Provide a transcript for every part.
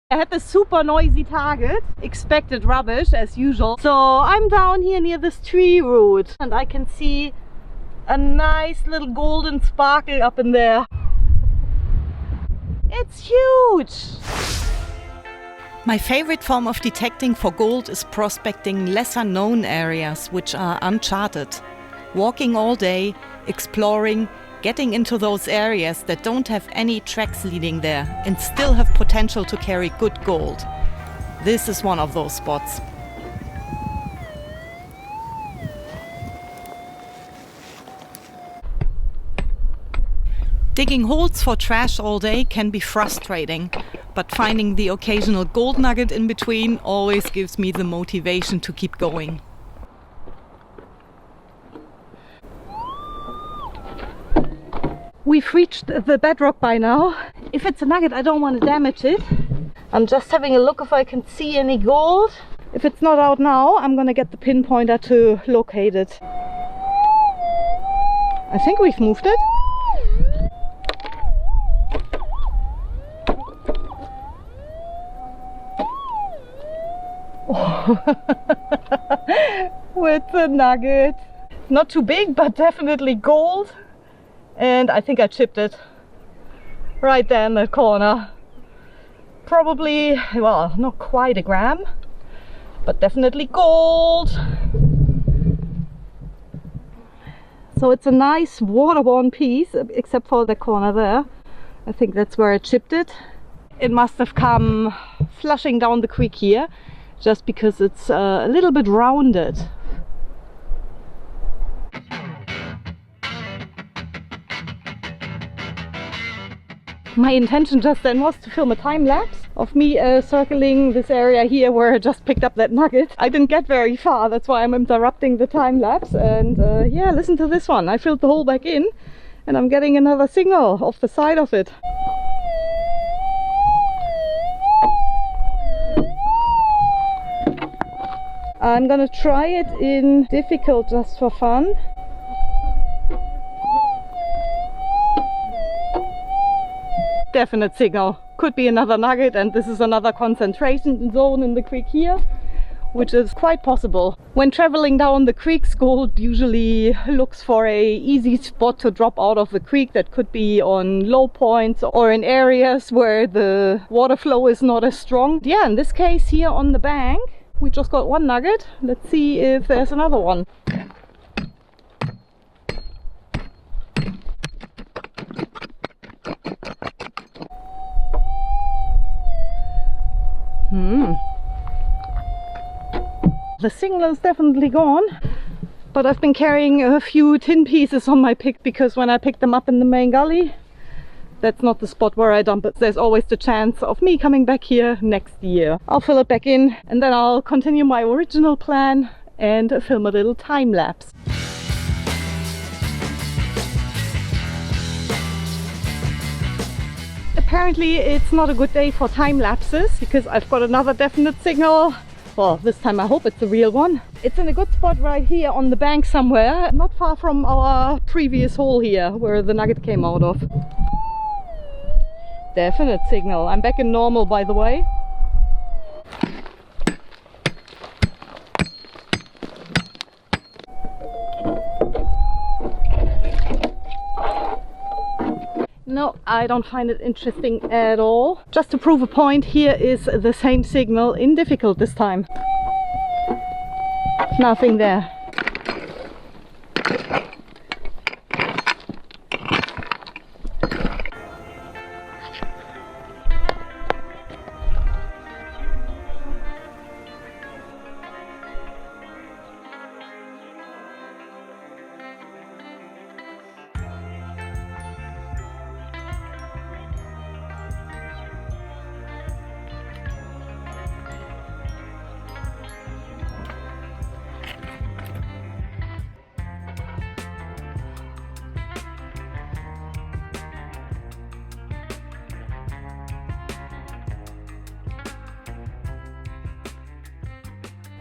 I had this super noisy target, expected rubbish as usual. So I'm down here near this tree root and I can see a nice little golden sparkle up in there. It's huge! My favorite form of detecting for gold is prospecting lesser known areas which are uncharted. Walking all day, exploring, getting into those areas that don't have any tracks leading there and still have potential to carry good gold. This is one of those spots. Digging holes for trash all day can be frustrating, but finding the occasional gold nugget in between always gives me the motivation to keep going. We've reached the bedrock by now. If it's a nugget, I don't want to damage it. I'm just having a look if I can see any gold. If it's not out now, I'm gonna get the pinpointer to locate it. I think we've moved it. With the nugget. Not too big, but definitely gold. And I think I chipped it right there in that corner. Probably, well, not quite a gram, but definitely gold. So it's a nice waterborne piece, except for the corner there. I think that's where I chipped it. It must have come flushing down the creek here, just because it's a little bit rounded. My intention just then was to film a time lapse of me circling this area here where I just picked up that nugget. I didn't get very far, that's why I'm interrupting the time lapse. And yeah, listen to this one. I filled the hole back in and I'm getting another signal off the side of it. I'm gonna try it in difficult just for fun. Definite signal. Could be another nugget, and this is another concentration zone in the creek here, which is quite possible. When traveling down the creeks, gold usually looks for a easy spot to drop out of the creek. That could be on low points or in areas where the water flow is not as strong. Yeah, in this case here on the bank, we just got one nugget. Let's see if there's another one. The signal is definitely gone, but I've been carrying a few tin pieces on my pick because when I pick them up in the main gully, that's not the spot where I dump it. There's always the chance of me coming back here next year. I'll fill it back in and then I'll continue my original plan and film a little time lapse. Apparently it's not a good day for time lapses because I've got another definite signal. Well, this time I hope it's a real one. It's in a good spot right here on the bank somewhere, not far from our previous hole here where the nugget came out of. Definite signal. I'm back in normal, by the way. No, I don't find it interesting at all. Just to prove a point, here is the same signal in difficult this time. Nothing there.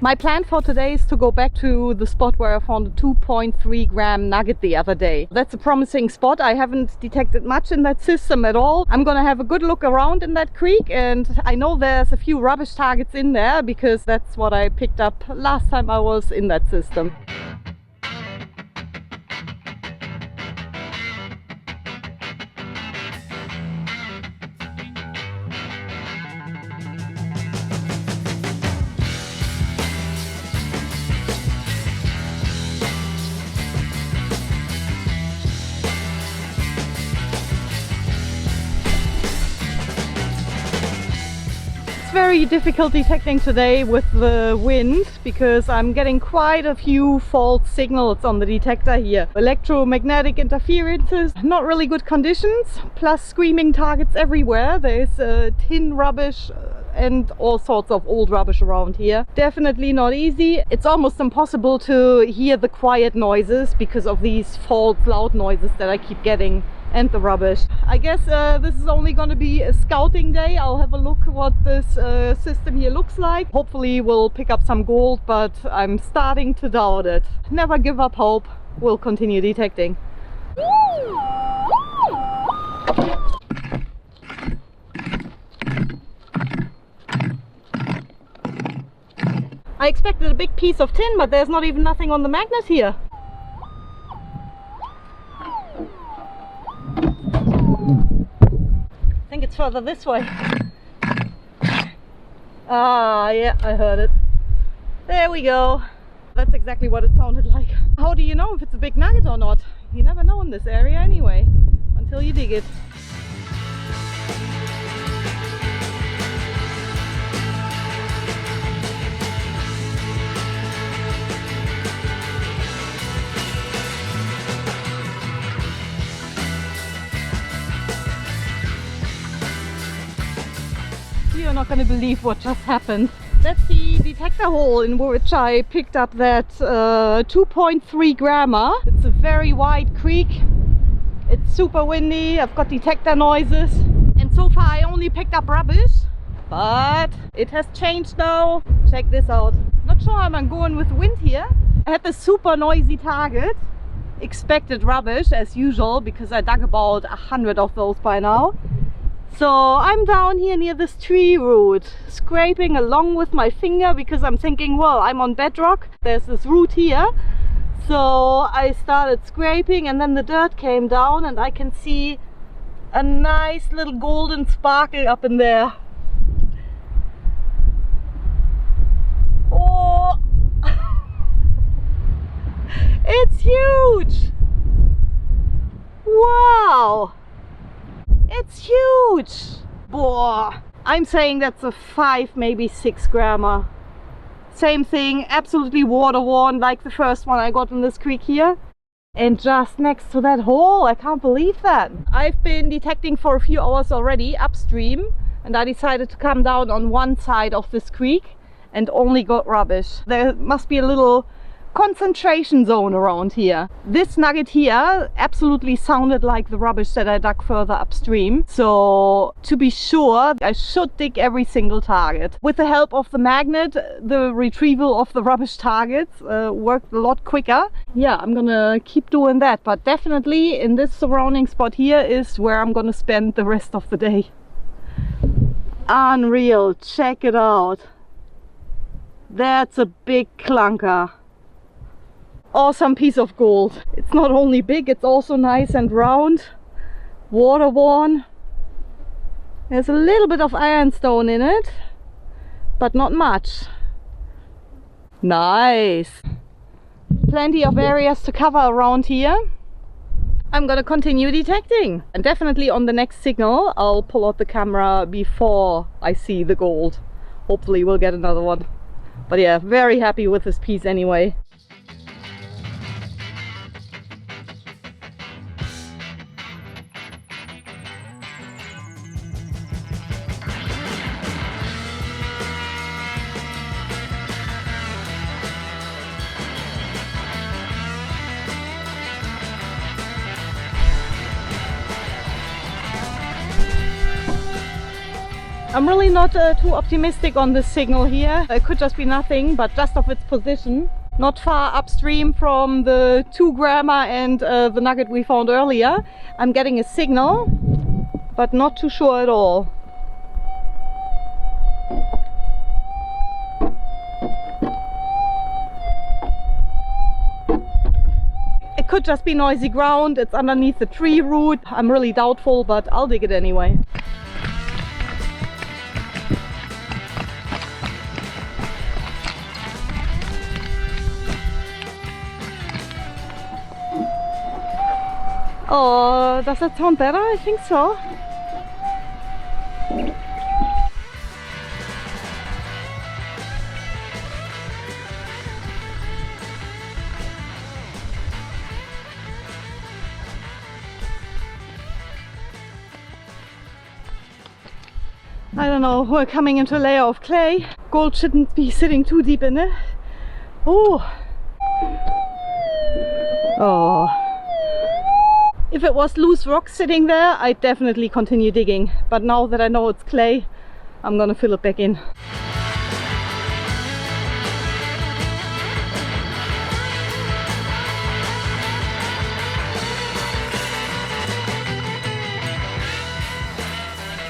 My plan for today is to go back to the spot where I found a 2.3 gram nugget the other day. That's a promising spot. I haven't detected much in that system at all. I'm gonna have a good look around in that creek, and I know there's a few rubbish targets in there because that's what I picked up last time I was in that system. Very difficult detecting today with the wind because I'm getting quite a few false signals on the detector here. Electromagnetic interferences, not really good conditions, plus screaming targets everywhere. There's tin rubbish and all sorts of old rubbish around here. Definitely not easy. It's almost impossible to hear the quiet noises because of these false loud noises that I keep getting. And the rubbish. I guess this is only going to be a scouting day. I'll have a look what this system here looks like. Hopefully we'll pick up some gold, but I'm starting to doubt it. Never give up hope. We'll continue detecting. I expected a big piece of tin, but there's not even nothing on the magnet here. I think it's further this way. Ah, yeah, I heard it. There we go. That's exactly what it sounded like. How do you know if it's a big nugget or not? You never know in this area anyway, until you dig it. You're not going to believe what just happened. That's the detector hole in which I picked up that 2.3 grammer. It's a very wide creek. It's super windy. I've got detector noises. And so far I only picked up rubbish. But it has changed now. Check this out. Not sure how I'm going with wind here. I had this super noisy target. Expected rubbish as usual because I dug about 100 of those by now. So I'm down here near this tree root, scraping along with my finger because I'm thinking, well, I'm on bedrock. There's this root here. So I started scraping and then the dirt came down and I can see a nice little golden sparkle up in there. Oh! It's huge! Wow! It's huge! Boah! I'm saying that's a 5, maybe 6 grammer. Same thing, absolutely water worn like the first one I got in this creek here. And just next to that hole, I can't believe that. I've been detecting for a few hours already upstream and I decided to come down on one side of this creek and only got rubbish. There must be a little concentration zone around here. This nugget here absolutely sounded like the rubbish that I dug further upstream. So to be sure, I should dig every single target. With the help of the magnet, the retrieval of the rubbish targets worked a lot quicker. Yeah, I'm gonna keep doing that, but definitely in this surrounding spot here is where I'm gonna spend the rest of the day. Unreal, check it out. That's a big clunker. Awesome piece of gold. It's not only big, it's also nice and round, water worn. There's a little bit of ironstone in it, but not much. Nice. Plenty of areas to cover around here. I'm gonna continue detecting, and definitely on the next signal I'll pull out the camera before I see the gold. Hopefully we'll get another one. But yeah, very happy with this piece anyway. I'm really not too optimistic on this signal here. It could just be nothing, but just of its position. Not far upstream from the 2-grammer and the nugget we found earlier. I'm getting a signal, but not too sure at all. It could just be noisy ground. It's underneath the tree root. I'm really doubtful, but I'll dig it anyway. Oh, does that sound better? I think so. I don't know, we're coming into a layer of clay. Gold shouldn't be sitting too deep in it. Oh. Oh. If it was loose rock sitting there, I'd definitely continue digging. But now that I know it's clay, I'm gonna fill it back in.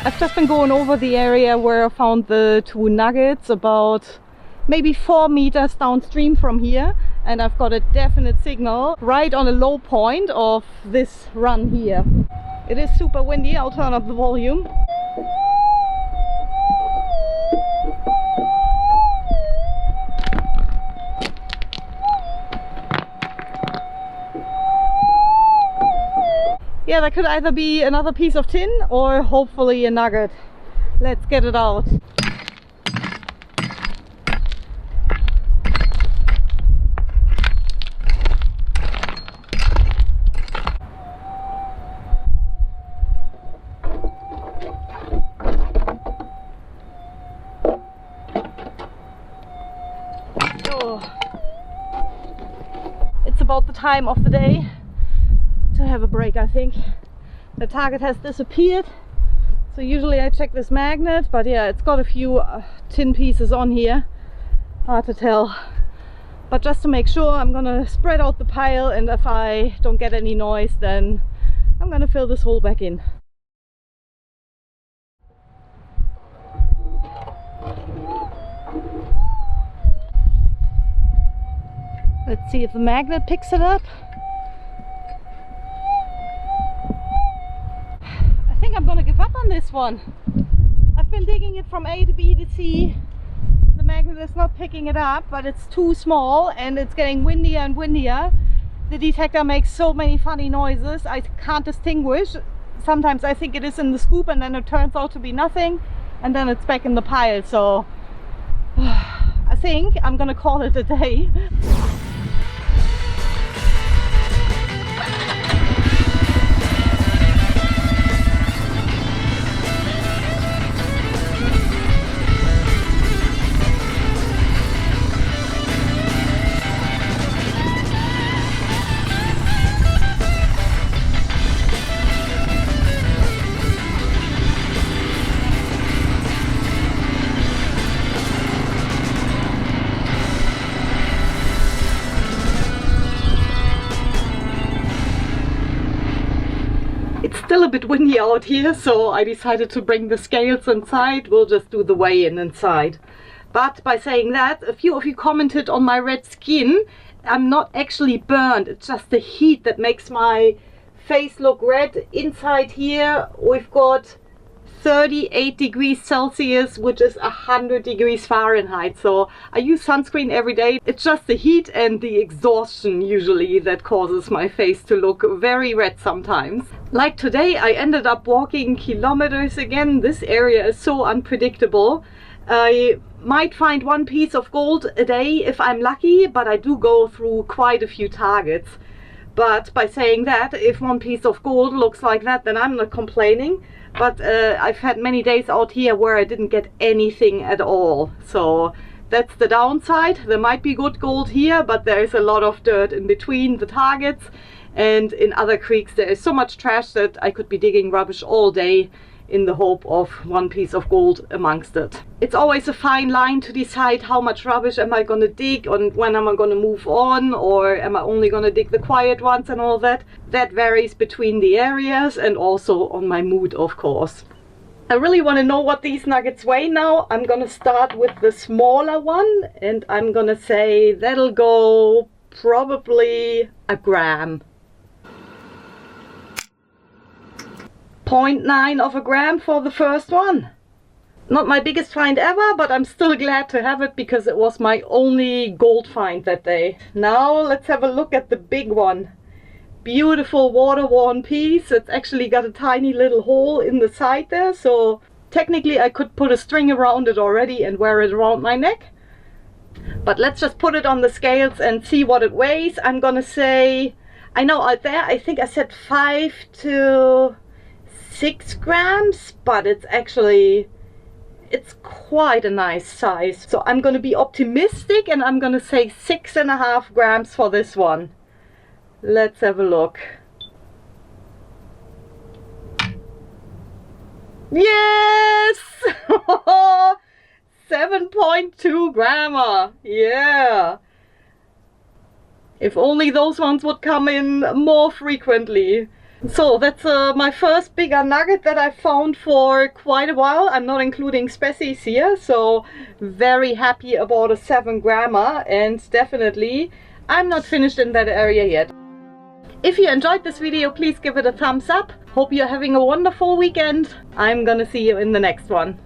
I've just been going over the area where I found the 2 nuggets, about maybe 4 meters downstream from here, and I've got a definite signal right on a low point of this run here. It is super windy. I'll turn up the volume. Yeah, that could either be another piece of tin or hopefully a nugget. Let's get it out. It's about the time of the day to have a break, I think. The target has disappeared, so usually I check this magnet, but yeah, it's got a few tin pieces on here. Hard to tell. But just to make sure, I'm gonna spread out the pile, and if I don't get any noise, then I'm gonna fill this hole back in. Let's see if the magnet picks it up. I think I'm gonna give up on this one. I've been digging it from A to B to C. The magnet is not picking it up, but it's too small and it's getting windier and windier. The detector makes so many funny noises, I can't distinguish. Sometimes I think it is in the scoop and then it turns out to be nothing, and then it's back in the pile. So I think I'm gonna call it a day. Still a bit windy out here, so I decided to bring the scales inside. We'll just do the weigh-in inside. But by saying that, a few of you commented on my red skin. I'm not actually burned, it's just the heat that makes my face look red. Inside here we've got 38 degrees Celsius, which is 100 degrees Fahrenheit. So I use sunscreen every day. It's just the heat and the exhaustion usually that causes my face to look very red sometimes. Like today, I ended up walking kilometers again. This area is so unpredictable. I might find 1 piece of gold a day if I'm lucky, but I do go through quite a few targets. But by saying that, if 1 piece of gold looks like that, then I'm not complaining. But I've had many days out here where I didn't get anything at all. So that's the downside. There might be good gold here, but there is a lot of dirt in between the targets. And in other creeks there is so much trash that I could be digging rubbish all day in the hope of one piece of gold amongst it. It's always a fine line to decide how much rubbish am I gonna dig and when am I gonna move on, or am I only gonna dig the quiet ones and all that. That varies between the areas and also on my mood, of course. I really want to know what these nuggets weigh now. I'm gonna start with the smaller one and I'm gonna say that'll go probably a gram. 0.9 of a gram for the first one. Not my biggest find ever, but I'm still glad to have it because it was my only gold find that day. Now let's have a look at the big one. Beautiful water-worn piece. It's actually got a tiny little hole in the side there, so technically I could put a string around it already and wear it around my neck. But let's just put it on the scales and see what it weighs. I'm gonna say, I know out there I think I said 5 to 6 grams, but it's quite a nice size. So I'm gonna be optimistic and I'm gonna say 6.5 grams for this one. Let's have a look. Yes! 7.2 grammer. Yeah. If only those ones would come in more frequently. So that's my first bigger nugget that I found for quite a while. I'm not including species here, so very happy about a 7 grammer, and definitely I'm not finished in that area yet. If you enjoyed this video, please give it a thumbs up. Hope you're having a wonderful weekend. I'm gonna see you in the next one.